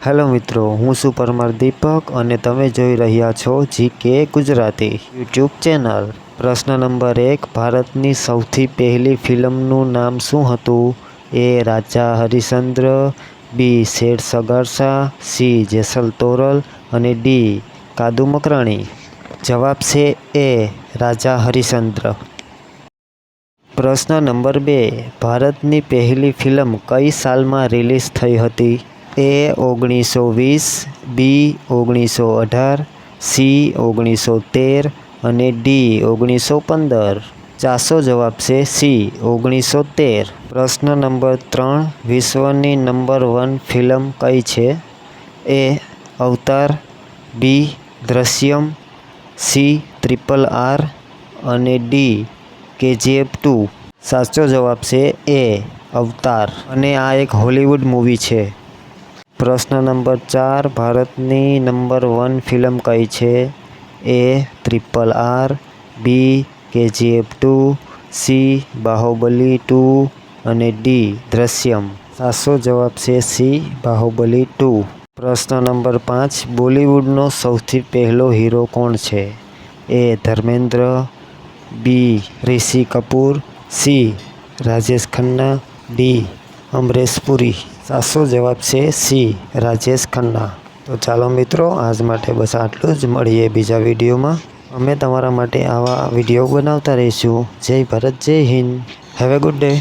Hello मित्रों, हूँ છું પરમાર દીપક અને તમે જોઈ રહ્યા છો જીકે ગુજરાતી યુટ્યુબ ચેનલ। પ્રશ્ન નંબર 1, ભારતની સૌથી પહેલી ફિલ્મનું નામ શું હતું? એ રાજા હરિશ્ચંદ્ર, બી શેર સગારશા, સી જેસલ તોરલ અને ડી કાદુ મકરાણી। જવાબ છે એ રાજા હરિશ્ચંદ્ર। પ્રશ્ન નંબર 2, ભારતની પહેલી ફિલ્મ કઈ સાલમાં રિલીઝ થઈ હતી? એ 1920, બી 1918, સી 1913 અને ડી 1915। ચાસો જવાબ છે સી 1913। પ્રશ્ન નંબર 3, વિશ્વની નંબર 1 ફિલ્મ કઈ છે? એ અવતાર, બી દૃશ્યમ, સી RRR અને ડી KGF 2। સાચો જવાબ છે એ અવતાર અને આ એક હોલિવૂડ મૂવી છે। પ્રશ્ન નંબર 4, ભારતની નંબર 1 ફિલ્મ કઈ છે? એ RRR, બી KGF 2, સી બાહુબલી 2 અને ડી દૃશ્યમ। સાચો જવાબ છે સી બાહુબલી 2। પ્રશ્ન નંબર 5, બોલિવૂડનો સૌથી પહેલો હીરો કોણ છે? એ ધર્મેન્દ્ર, બી ઋષિ કપૂર, સી રાજેશ ખન્ના, ડી અમરીશ પુરી। સાચો જવાબ છે સી રાજેશ ખન્ના। તો ચાલો મિત્રો, આજ માટે બસ આટલું જ। મળીએ બીજા વિડીયોમાં। અમે તમારા માટે આવા વિડીયો બનાવતા રહીશું। જય ભારત, જય Hind, have a good day.